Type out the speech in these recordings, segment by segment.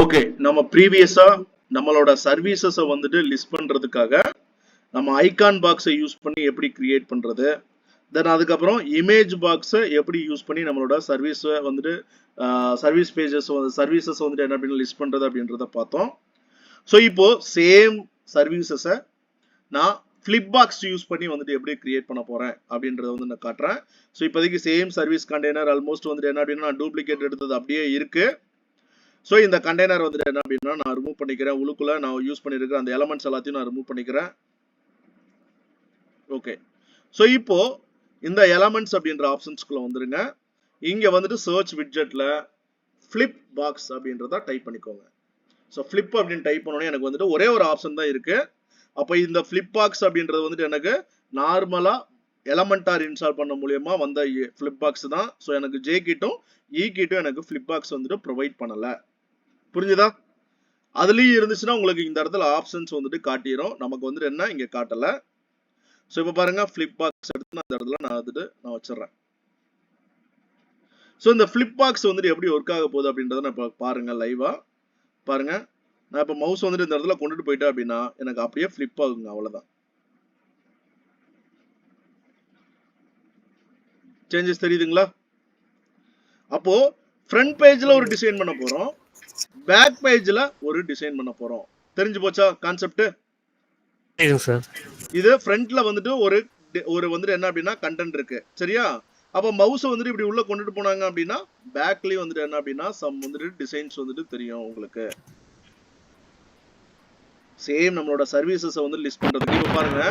Okay, நம்ம ப்ரீவியஸா நம்மளோட சர்வீசஸை வந்துட்டு லிஸ்ட் பண்றதுக்காக நம்ம ஐகான் பாக்ஸை யூஸ் பண்ணி எப்படி கிரியேட் பண்றது, தென் அதுக்கப்புறம் இமேஜ் பாக்ஸை எப்படி யூஸ் பண்ணி நம்மளோட சர்வீஸை வந்துட்டு சர்வீஸ் பேஜஸ் சர்வீசஸ் வந்துட்டு என்ன அப்படின்னு லிஸ்ட் பண்றது அப்படின்றத பார்த்தோம். ஸோ இப்போ சேம் சர்வீசஸை நான் ஃபிளிப் பாக்ஸ் யூஸ் பண்ணி வந்துட்டு எப்படி கிரியேட் பண்ண போறேன் அப்படின்றத வந்து நான் காட்டுறேன். ஸோ இப்போதைக்கு சேம் சர்வீஸ் கண்டெய்னர் ஆல்மோஸ்ட் வந்துட்டு என்ன அப்படின்னா நான் டூப்ளிகேட் எடுத்தது அப்படியே இருக்கு. ஸோ இந்த கண்டெய்னர் வந்துட்டு என்ன அப்படின்னா நான் ரிமூவ் பண்ணிக்கிறேன். உள்ளுக்குள்ள நான் யூஸ் பண்ணியிருக்கிற அந்த எலமெண்ட்ஸ் எல்லாத்தையும் நான் ரிமூவ் பண்ணிக்கிறேன். ஓகே, ஸோ இப்போ இந்த எலமெண்ட்ஸ் அப்படின்ற ஆப்ஷன்ஸ்குள்ள வந்துருங்க. இங்க வந்துட்டு சர்ச் விட்ஜெட்ல ஃபிளிப் பாக்ஸ் அப்படின்றத டைப் பண்ணிக்கோங்க. ஸோ ஃபிளிப் அப்படின்னு டைப் பண்ணோன்னே எனக்கு வந்துட்டு ஒரே ஒரு ஆப்ஷன் தான் இருக்கு. அப்போ இந்த ஃபிளிப் பாக்ஸ் அப்படின்றது வந்துட்டு எனக்கு நார்மலா எலமெண்டார் இன்ஸ்டால் பண்ண மூலியமா வந்த ஃபிளிப் பாக்ஸ் தான். ஸோ எனக்கு ஜே கிட்டும் இ கிட்டும் எனக்கு ஃபிளிப் பாக்ஸ் வந்துட்டு ப்ரொவைட் பண்ணல. புரிஞ்சுதா? அதுலயும் இருந்துச்சுன்னா உங்களுக்கு இந்த இடத்துல ஆப்ஷன்ஸ் வந்துட்டு காட்டிடும். நமக்கு வந்துட்டு என்ன இங்க காட்டல. ஸோ இப்போ பாருங்க ஃபிளிப் பாக்ஸ் எடுத்து அந்த இடத்துல நான் வச்சிடறேன். ஸோ இந்த ஃபிளிப் பாக்ஸ் வந்துட்டு எப்படி ஒர்க் ஆக போகுது அப்படின்றத நான் இப்போ பாருங்க லைவா பாருங்க. நான் இப்போ மவுஸ் வந்துட்டு இந்த இடத்துல கொண்டுட்டு போயிட்டேன் அப்படின்னா எனக்கு அப்படியே ஃபிளிப் ஆகுங்க, அவ்வளவுதான். சேஞ்சஸ் தெரியுதுங்களா? அப்போ ஃப்ரண்ட் பேஜ்ல ஒரு டிசைன் பண்ண போறோம், பேக் பேஜ்ல ஒரு டிசைன் பண்ண போறோம். தெரிஞ்சு போச்சா கான்செப்ட்? இது ஃப்ரண்ட்ல வந்துட்டு ஒரு வந்துட்டு என்ன அப்படின்னா கண்டென்ட் இருக்கு, சரியா? அப்ப மவுஸ் வந்துட்டு இப்படி உள்ள கொண்டுட்டு போனாங்க அப்படின்னா பேக்லயும் வந்துட்டு என்ன அப்படின்னா சம் வந்துட்டு டிசைன்ஸ் வந்துட்டு தெரியும் உங்களுக்கு. சேம் நம்மளோட சர்வீசஸ் வந்து லிஸ்ட் பண்றதுக்கு இப்ப பாருங்க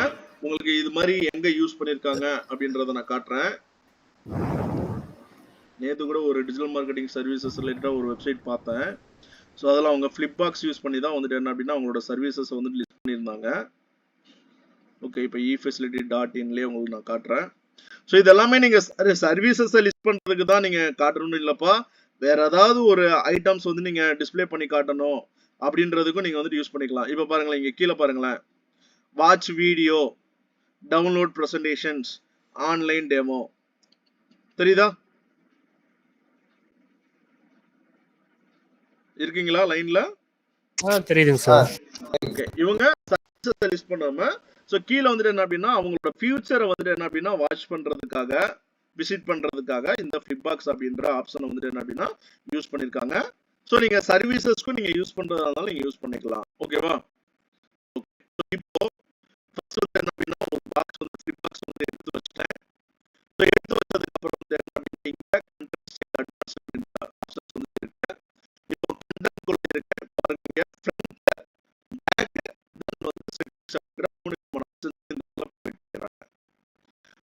உங்களுக்கு இது மாதிரி எங்க யூஸ் பண்ணிருக்காங்க அப்படின்றத நான் காட்டுறேன். நேத்து கூட ஒரு டிஜிட்டல் மார்க்கெட்டிங் சர்வீசஸ் ரிலேட்டடா ஒரு வெப்சைட் பார்த்தேன். ஸோ அதில் அவங்க ஃபிளிப் பாக்ஸ் யூஸ் பண்ணி தான் வந்துட்டு என்ன அப்படின்னா அவங்களோட சர்வீசஸ் வந்துட்டு லிஸ்ட் பண்ணியிருந்தாங்க. ஓகே, இப்போ efacility.inலயே உங்களுக்கு நான் காட்டுறேன். ஸோ இது எல்லாமே நீங்க சர்வீசஸை லிஸ்ட் பண்றதுக்கு தான் நீங்க காட்டணும்னு இல்லப்பா, வேற ஏதாவது ஒரு ஐட்டம்ஸ் வந்து நீங்க டிஸ்பிளே பண்ணி காட்டணும் அப்படின்றதுக்கும் நீங்க வந்துட்டு யூஸ் பண்ணிக்கலாம். இப்போ பாருங்களேன், இங்க கீழே பாருங்களேன், watch video, download presentations, online demo, தெரியுதா? இருக்கீங்களா லைன்ல? தெரியுதுங்க சார். ஓகே, இவங்க சர்வீசஸ் லிஸ்ட் பண்ணாம ஸோ கீழே வந்துட்டு என்ன அப்படின்னா அவங்களோட ஃபியூச்சரை வந்துட்டு என்ன அப்படின்னா வாட்ச் பண்றதுக்காக விசிட் பண்றதுக்காக இந்த ஃபிளிப் பாக்ஸ் அப்படின்ற ஆப்ஷன் வந்துட்டு என்ன அப்படின்னா யூஸ் பண்ணிருக்காங்க. ஸோ நீங்க சர்வீசஸ்க்கும் நீங்க யூஸ் பண்றதா நீங்க யூஸ் பண்ணிக்கலாம். ஓகேவா? இப்போ ஃபர்ஸ்ட் வந்து என்ன அப்படின்னா ஒரு பாக்ஸ் வந்து ஃபிளிப் பாக்ஸ் வந்து எடுத்து வச்சிட்டேன். ஸோ எடுத்து வச்சதுக்கு அப்புறம் வந்து என்ன அப்படின்னா இங்க கண்டென்ட்ஸ் அட்வான்ஸ் அப்படின்ற ஆப்ஷன்ஸ் வந்து இருக்கு. இப்போ கண்டென்ட் குள்ள இருக்கு பாருங்க, ஃப்ரண்ட் பேக் தென் வந்து செக்ஷன் மூணு ஆப்ஷன்ஸ் இந்த இடத்துல போயிடுறாங்க.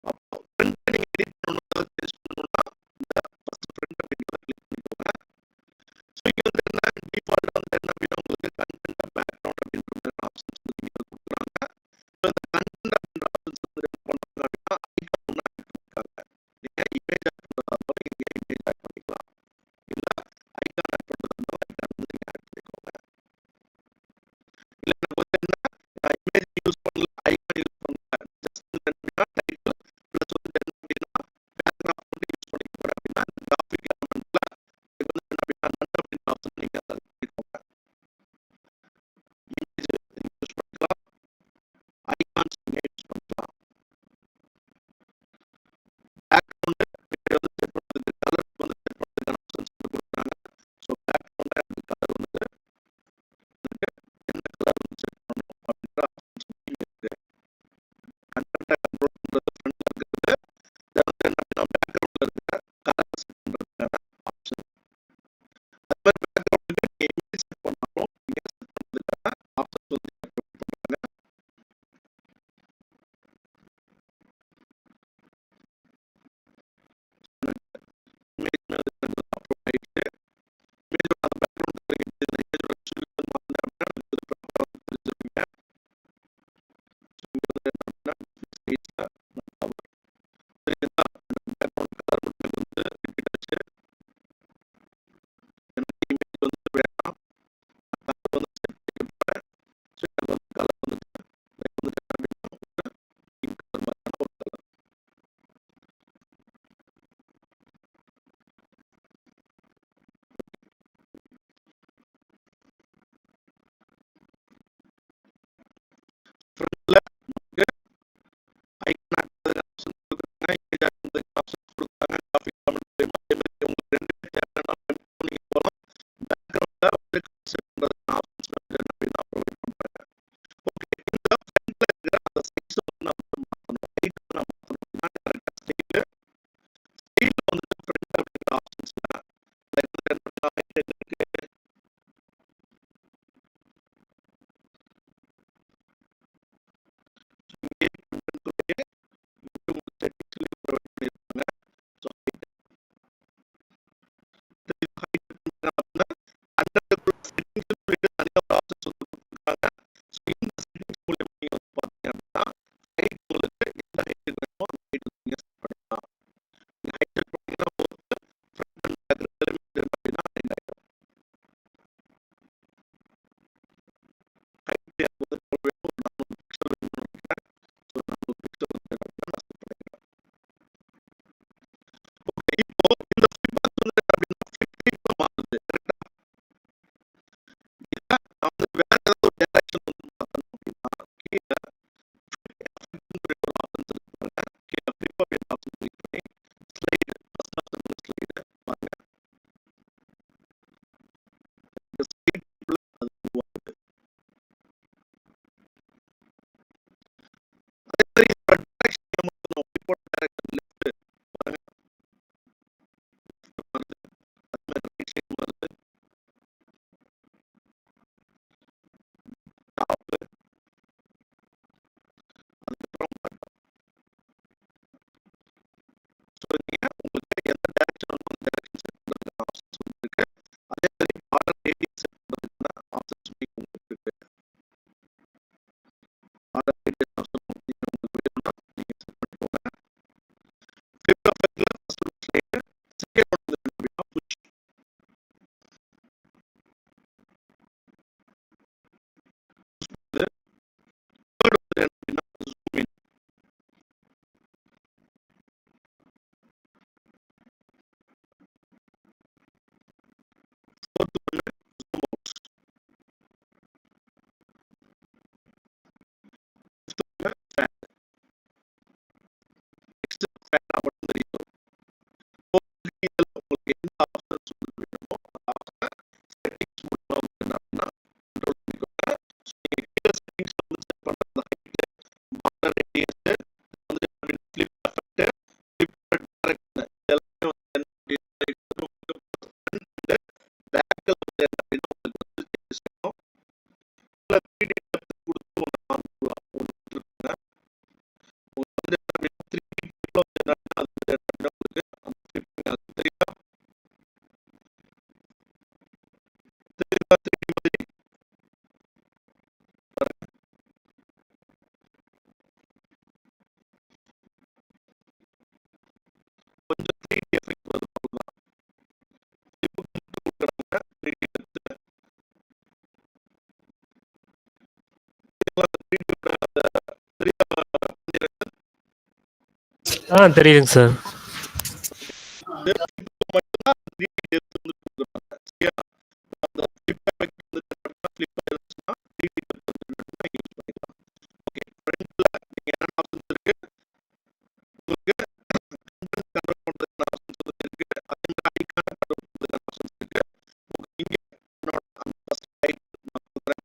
அப்போ ஃப்ரண்ட் நீங்க எடிட் பண்ணனும்னா சேஞ்ச் பண்ணனும்னா இந்த ஃபர்ஸ்ட் ஃப்ரண்ட் அப்படிங்கறத கிளிக் பண்ணிக்கோங்க. ஸோ இங்க வந்து என்ன டிஃபால்ட் வந்து என்ன அப்படின்னா உங்களுக்கு கண்டென்ட் பேக்ரவுண்ட் அப்படின்ற மாதிரி ஆப்ஷன்ஸ் வந்து இங்க கொடுக்குறாங்க. ஸோ இந்த கண்டென்ட் அப்படின்ற ஆப்ஷன்ஸ் வந்து என்ன பண்றாங்க அப்படின்னா ஐகான் ஒன்று ஆட் பண்ணிருக்காங்க. நீங்க இமேஜ் ஆட் பண்றதா இருந்தாலும் இங்க இமேஜ் ஆட் பண்ணிக்கலாம், இல்ல ஐகான் ஆட் பண்றதா இருந்தாலும் ஐகான் வந்து நீங்க ஆட் பண்ணிக்கோங்க. இல்ல எனக்கு வந்து என்ன நான் இமேஜ் யூஸ் பண்ணல, ஐகான் யூஸ் பண்ணல, ஜஸ்ட் என்ன டைட்டில் பிளஸ் வந்து என்ன அப்படின்னா பேக்ரவுண்ட் மட்டும் யூஸ் பண்ணிக்க போறேன் அப்படின்னா இந்த கிராஃபிக் எலமெண்ட்ல இது வந்து என்ன அப்படின்னா நன் அப்படின்ற ஆப்ஷன் நீங்க செலக்ட் பண்ணிக்கோங்க. இமேஜ் நீங்க யூஸ் பண்ணிக்கலாம், ஐகான்ஸ் நீங்க யூஸ் பண்ணிக்கலாம். பேக்ரவுண்ட் வந்து செட் பண்றதுக்கு கலர் வந்து செட் பண்றதுக்கான ஆப்ஷன்ஸ் வந்து கொடுக்குறாங்க. ஸோ பேக்ரவுண்ட் அந்த கலர் வந்து என்ன கலர் வந்து செட் பண்ணணும் அப்படின்ற ஆப்ஷன்ஸ் வந்து இங்க இருக்கு. கண்டென்ட்டை கண்ட்ரோல் பண்றது ஃப்ரண்ட்ல இருக்குது, தென் வந்து என்ன அப்படின்னா பேக்ரவுண்ட்ல இருக்கிற கலர் செட் பண்றதுக்கான ஆப்ஷன். அது மாதிரி பேக்ரவுண்டுக்கு நீங்க இமேஜ் செட் பண்ணாலும் இங்க செட் பண்றதுக்கான ஆப்ஷன்ஸ் வந்து இங்க ப்ரொவைட் பண்றாங்க. இமேஜ் மேல அப்லோட் ஆயிடுச்சு. இமேஜோட அந்த பேக்ரவுண்ட் இமேஜோட ரெசல்யூஷன் மாத்தினேன் அப்படின்னா எனக்கு வந்து ப்ராப்பரா வந்து தெரிஞ்சிருக்குங்க. இங்க வந்து என்ன அப்படின்னா சைஸ்ல நான் கவர் தெரியுதா, பேக்ரவுண்ட் கலர் மட்டும் வந்து ரிப்பீட் ஆச்சு. எனக்கு இமேஜ் வந்து வேணாம், கலர் வந்து செட் பண்ணிக்க போறேன். ஸோ எனக்கு வந்து கலர் வந்து என்ன அப்படின்னா ஒரு பிங்க் கலர் மாதிரியான ஒரு கலர். தெரியுதுங்க சார். மட்டும்தான் 3D depth வந்து கொடுக்குறாங்க. சரியா? அந்த flipper வந்து flipper இருந்துச்சுன்னா 3D depth வந்து யூஸ் பண்ணிக்கலாம். ஓகே, ஃப்ரண்ட்ல நீங்க என்ன ஆப்ஷன்ஸ் இருக்கு? உங்களுக்கு கண்ட்ரோல் பண்றதுக்கான ஆப்ஷன்ஸ் இருக்கு. அதே மாதிரி ஐகானை கண்ட்ரோல் பண்றதுக்கான ஆப்ஷன்ஸ் இருக்கு. இங்க என்னோட அந்த ஃபர்ஸ்ட் டைப் நான் கொடுக்குறேன்.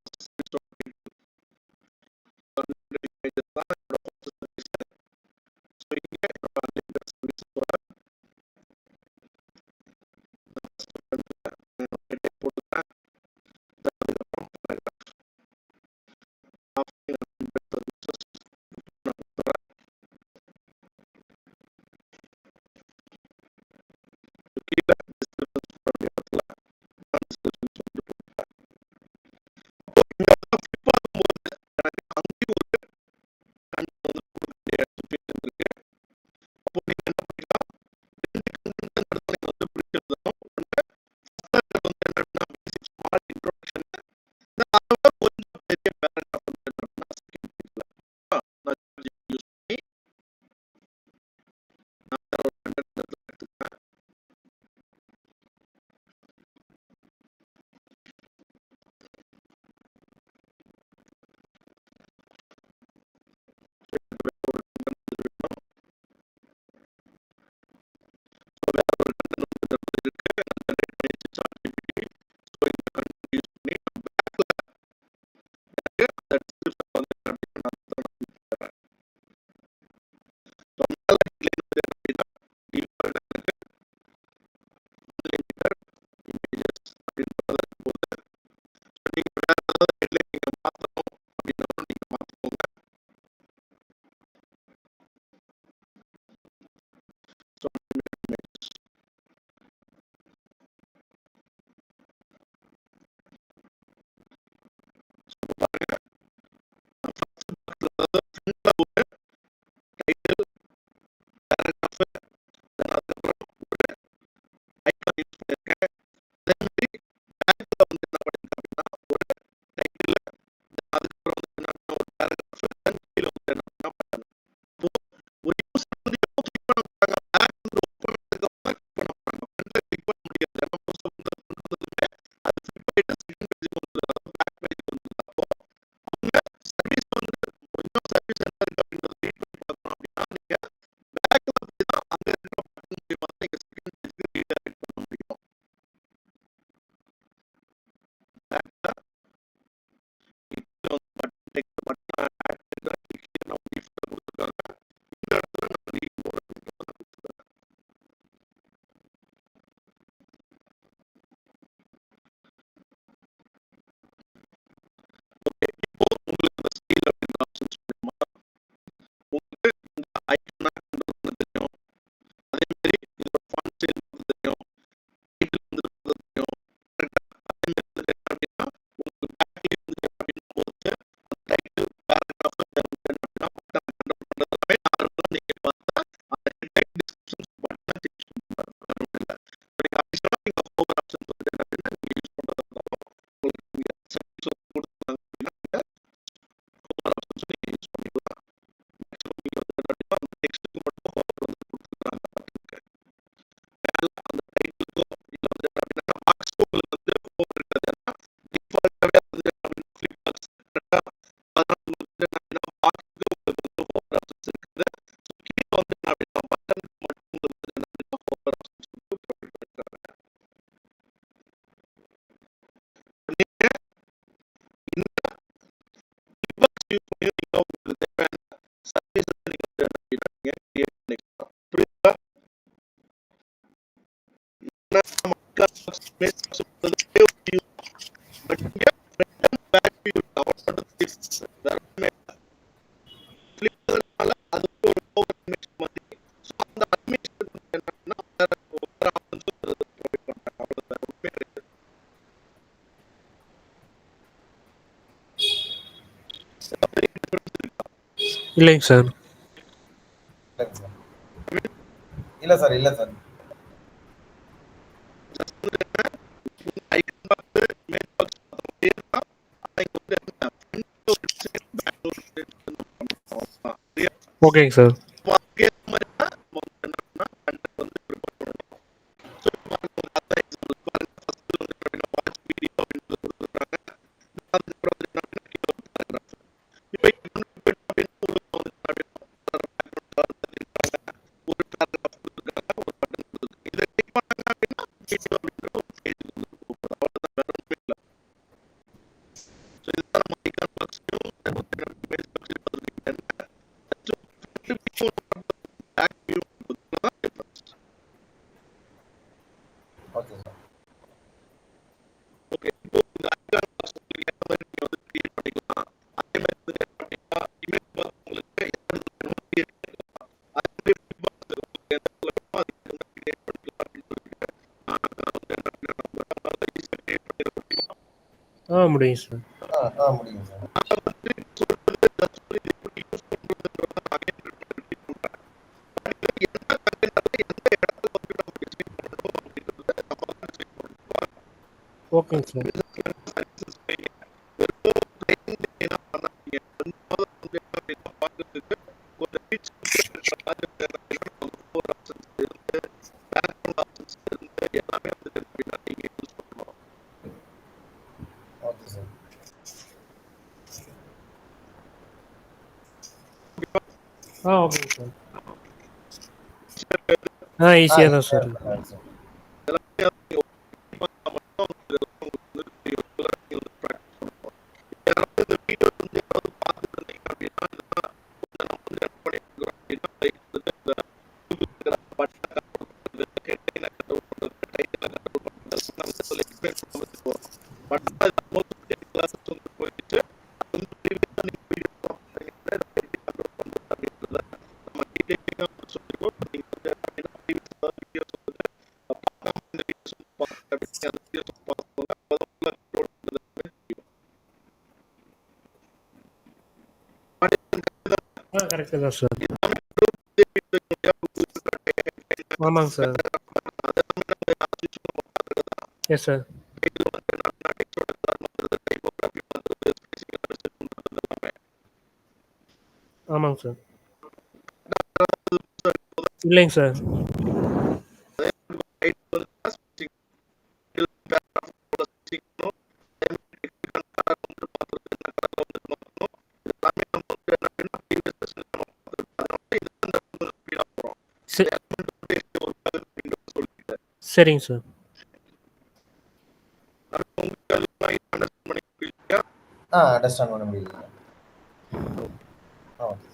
ஃபர்ஸ்ட் இமேஜஸ் தான் என்னோட ஃபர்ஸ்ட் சர்வீஸ். ஸோ இங்க என்னோட அன்லிமிட்டட் சர்வீஸோட போட்டுக்கிறேன். அதுக்கப்புறம் paragraph. Offering unlimited services நான் கொடுத்துறேன். கீழே descriptions போட வேண்டிய இடத்துல நான் descriptions வந்து போட்டுக்கிறேன். அப்போ இந்த இடத்துல flip ஆகும்போது எனக்கு அங்கேயும் ஒரு content வந்து கொடுக்க வேண்டிய situation இருக்கு. அப்போ நீங்க என்ன பண்ணிக்கலாம்? 2 content அந்த இடத்துல நீங்க வந்து பிரிச்சு எழுதணும். ஒண்ணு first வந்து என்ன அப்படின்னா basic small introduction. அதோட கொஞ்சம் பெரிய paragraph வந்து என்ன அப்படின்னா second pageல. நான் யூஸ் பண்ணி நான் வேற ஒரு content இந்த இடத்துல எடுத்துக்கிறேன். வேற ஒரு content வந்து வேணும். ஸோ வேற ஒரு content வந்து இந்த இடத்துல இருக்கு. நான் generate பண்ணியாச்சு ChatGPT. ஸோ இந்த content யூஸ் பண்ணி நான் பேக்ல எனக்கு அந்த description வந்து என்ன அப்படின்னா நான் அந்த இடத்துல நான் கொடுத்துறேன். ஸோ அதனால இதுல என்ன வந்து என்ன அப்படின்னா default எனக்கு unlimited images அப்படின்றதுல இருக்கும்போது ஸோ நீங்க வேற ஏதாவது headline நீங்க மாத்தணும் அப்படின்னாலும் நீங்க மாத்திக்கோங்க. So unlimited images. ஸோ பாருங்க நான் ஃபர்ஸ்ட் பாக்ஸ்ல அதாவது ஃப்ரண்ட்ல ஒரு டைட்டில் பேராகிராஃப் தென் அதுக்கப்புறம் ஒரு ஐகான் யூஸ் பண்ணியிருக்கேன். அதே மாதிரி பேக்ல வந்து என்ன பண்ணியிருக்கேன் அப்படின்னா ஒரு டைட்டில் தென் அதுக்கப்புறம் வந்து என்ன ஒரு பேராகிராஃப் தென் கீழே வந்து என்ன பண்ணா பட்டன். அப்போ ஒரு யூசர் வந்து எப்போ கிளிக் பண்ண போறாங்க பேக் வந்து ஓப்பன் பண்ணதுக்கப்புறம் கிளிக் பண்ண போறாங்க. ஃப்ரண்ட்ல கிளிக் பண்ண முடியாது. ஏன்னா மோஸ்ட் ஆஃப் இந்த ஃப்ரண்ட் வந்ததுமே அது ஃபிளிப் ஆயிட்டு செகண்ட் பேஜுக்கு வந்துருது. அதாவது பேக் பேஜுக்கு வந்துருது. அப்போ அவங்க சர்வீஸ் வந்து கொஞ்சம் சர்வீஸ் என்ன இருக்கு அப்படின்றத ரீட் பண்ணி பார்க்கணும் அப்படின்னா நீங்க பேக்ல போய் தான் அங்க இருக்கிற பட்டன் மூலியமா தான் நீங்க செகண்ட் பேஜுக்கு ரீடைரக்ட் பண்ண முடியும். பேக்ல கீழே வந்து பட்டன் டெக்ஸ்ட் பட்டன் ஆட் பண்றதுக்கு கீழே நம்ம டிஃபால்ட் கொடுத்துருக்காங்க. இந்த இடத்துல நான் ரீட் மோட் அப்படின்றத நான் கொடுத்துருக்கேன். ஓகே, இப்போ உங்களுக்கு அந்த ஸ்டைல் அப்படின்ற ஆப்ஷன்ஸ் மூலமா உங்களுக்கு இந்த ஐகானை கண்ட்ரோல் பண்ண தெரியும். அதே மாதிரி இதோட ஃபாண்ட் ஸ்டைல் மாத்த தெரியும். டைட்டில் வந்து மாத்த தெரியும். கரெக்டா? அதே மாதிரி வந்து என்ன அப்படின்னா உங்களுக்கு பேக்லயே வந்து என்ன அப்படின்னா போச்சு அந்த டைட்டில் பேராகிராஃப் தென் வந்து என்ன அப்படின்னா பட்டன் கண்ட்ரோல் பண்றது எல்லாமே நார்மலா நீங்க பார்த்தா அந்த ஹெட்லைன் டிஸ்கிரிப்ஷன்ஸ் பட்டனை சேஞ்ச் பண்ணுவாங்க. வேற ஒண்ணும் இல்ல. நீங்க அடிஷனலா நீங்க ஓவர் ஆப்ஷன்ஸ் வந்து என்ன அப்படின்னா நீங்க யூஸ் பண்றதா இருந்தாலும் உங்களுக்கு நீங்க செட்டிங்ஸ் வந்து கொடுத்துருக்காங்க அப்படின்னா நீங்க ஓவர் ஆப்ஷன்ஸ் நீங்க யூஸ் பண்ணிக்கலாம். மேக்ஸிமம் நீங்க வந்து என்ன அப்படின்னா அந்த டெக்ஸ்ட்டுக்கு மட்டும் ஓவர் வந்து கொடுத்துருக்காங்க பட்டனுக்கு. மேல அந்த டைட்டிலுக்கோ இல்ல வந்து என்ன அப்படின்னா பாக்ஸ்க்கோ உங்களுக்கு வந்து ஓவர் இருக்காது. ஏன்னா டிஃபால்ட்டாவே வந்து என்ன அப்படின்னா ஃபிளிப் பாக்ஸ் கரெக்டா? அதனால உங்களுக்கு வந்து என்ன அப்படின்னா பாக்ஸ்க்கு உங்களுக்கு வந்து ஓவர் ஆப்ஷன்ஸ் இருக்குது. ஸோ கீழே வந்து என்ன அப்படின்னா பட்டனுக்கு மட்டும் உங்களுக்கு வந்து என்ன அப்படின்னா ஓவர் ஆப்ஷன்ஸ் வந்து ப்ரொவைட் பண்ணிருக்காங்க. நீங்க இந்த ஃபிளிப் பாக்ஸ் யூஸ் பண்ணி நீங்க உங்களுக்கு தேவையான சர்வீஸ் நீங்க வந்து என்ன அப்படின்னா நீங்க கிரியேட் பண்ணிக்கலாம். புரியுதா? ஏன்னா நம்ம மெயில் பாக்ஸ் பண்றது ஒரே ஒரு யூஸ் தான். பட் இங்க front and back view cover பண்றது வேற ஒண்ணுமே இல்ல. ஃபிளிப் பண்ணதுனால அது ஒரு ஓவர் இமேஜ் மாதிரி. ஸோ அந்த அனிமேஷன் வந்து என்ன அப்படின்னா வேற ஒவ்வொரு ஆப்ஷன்ஸும் ப்ரொவைட் பண்றாங்க. அவ்வளவு வேற ஒண்ணுமே கிடையாது. ஏதாவது பெரிய டிஃபரன்ஸ் இருக்கா? இல்லைங்க சார். இல்லைங்க சார். இல்லை சார், இல்லை சார். ஜஸ்ட் வந்து என்ன ஐக்கன் பார்த்து இமேஜ் பாக்ஸ் பார்த்த மாதிரியே தான். ஆனா இங்க வந்து என்ன ஃப்ரண்ட் ஒரு டிசைன் பேக் ஒரு டிசைன் பண்ணலாம். அவ்வளவுதான். சரியா? ஓகேங்க சார். அப்போ அதுக்கேற்ற மாதிரி தான் ஓகே சார். ஓகே, இப்போ இந்த ஐகான் பாக்ஸ் உங்களுக்கு ஏத்த மாதிரி நீங்க வந்து கிரியேட் பண்ணிக்கலாம். அதே மாதிரி வந்து பாத்தீங்கன்னா இமேஜ் பாக்ஸ் உங்களுக்கு எந்த இடத்துல வேணுமோ கிரியேட் பண்ணிக்கலாம். அதே மாதிரி ஃபிட் பாக்ஸ் உங்களுக்கு எந்த இடத்துல வேணுமோ அதுக்கு வந்து கிரியேட் பண்ணிக்கலாம் அப்படின்னு சொல்லிட்டு வந்து என்ன பண்ணலாம், ஈஸியா கிரியேட் பண்ணிட முடியும். முடியும் சார். முடியும் சார். நான் வந்து சொல்றது just இது எப்படி யூஸ் பண்றதுன்றத நான் again repeat பண்றேன். எந்த கண்டெய்னர்ல எந்த இடத்துல வந்து நம்ம டிசைன் பண்ணணும் அப்படின்றத நம்ம வந்து டிசைன் பண்ணிக்கலாம். ஓகேங்க சார். சர்வீசஸ் வைங்க. வெறும் ட்ரைனிங் என்ன பண்ணாதீங்க. ரெண்டாவது வந்து என்ன அப்படின்னா பார்க்கறதுக்கு கொஞ்சம் ரீச் பண்ற மாதிரி ஃபோர் ஆப்ஷன்ஸ் இருந்து பேக்ரவுண்ட் ஆப்ஷன்ஸ் இருந்து எல்லாமே வந்து அப்படின்னா நீங்க யூஸ் பண்ணலாம். Okay sir. ஓகேங்க சார். ஈஸியாக தான் சார். பண்ணலாம் சார். எல்லாமே மட்டும் வந்து ரெகுலரா நீங்க வந்து ப்ராக்டிஸ் பண்ணணும். யாராவது இந்த வீடியோ வந்து யாராவது பார்த்துட்டு இருந்தீங்க அப்படின்னா இதெல்லாம் வந்து நம்ம வந்து என்ன பண்ணிருக்கோம் அப்படின்னா லைக் வந்து இந்த பட்டனை கண்ட்ரோல் பண்றது, ஹெட்லைனை கண்ட்ரோல் பண்றது, டைட்டிலை கண்ட்ரோல் பண்றது நம்ம இதில் எக்ஸ்பிளைன் பண்ண வச்சுருவோம். பட் மோஸ்ட் கிளாஸஸ் வந்து போயிட்டு அது வந்து ப்ரீவியஸாக நீங்கள் வீடியோ பார்த்துருக்கீங்க கண்ட்ரோல் பண்ணுறது அப்படின்றத நம்ம டீட்டெயிலாக சொல்லிடுவோம். நீங்கள் வந்து அப்படின்னா ப்ரீவியஸாக வீடியோஸ் வந்து பார்க்காம இந்த வீடியோஸ் வந்து பார்த்து அப்படின்னு அந்த வீடியோஸ் பார்த்துக்கோங்க. அப்போ தான் கண்ட்ரோல் பண்ணுறது தெரியும். கரெக்டு தான் சார். எல்லாமே ஆமாங்க சார். Yes sir. ஆமாங்க சார். இல்லைங்க சார். சரிங்க சார். அண்டர்ஸ்டாண்ட் பண்ண முடியல. ஓகே.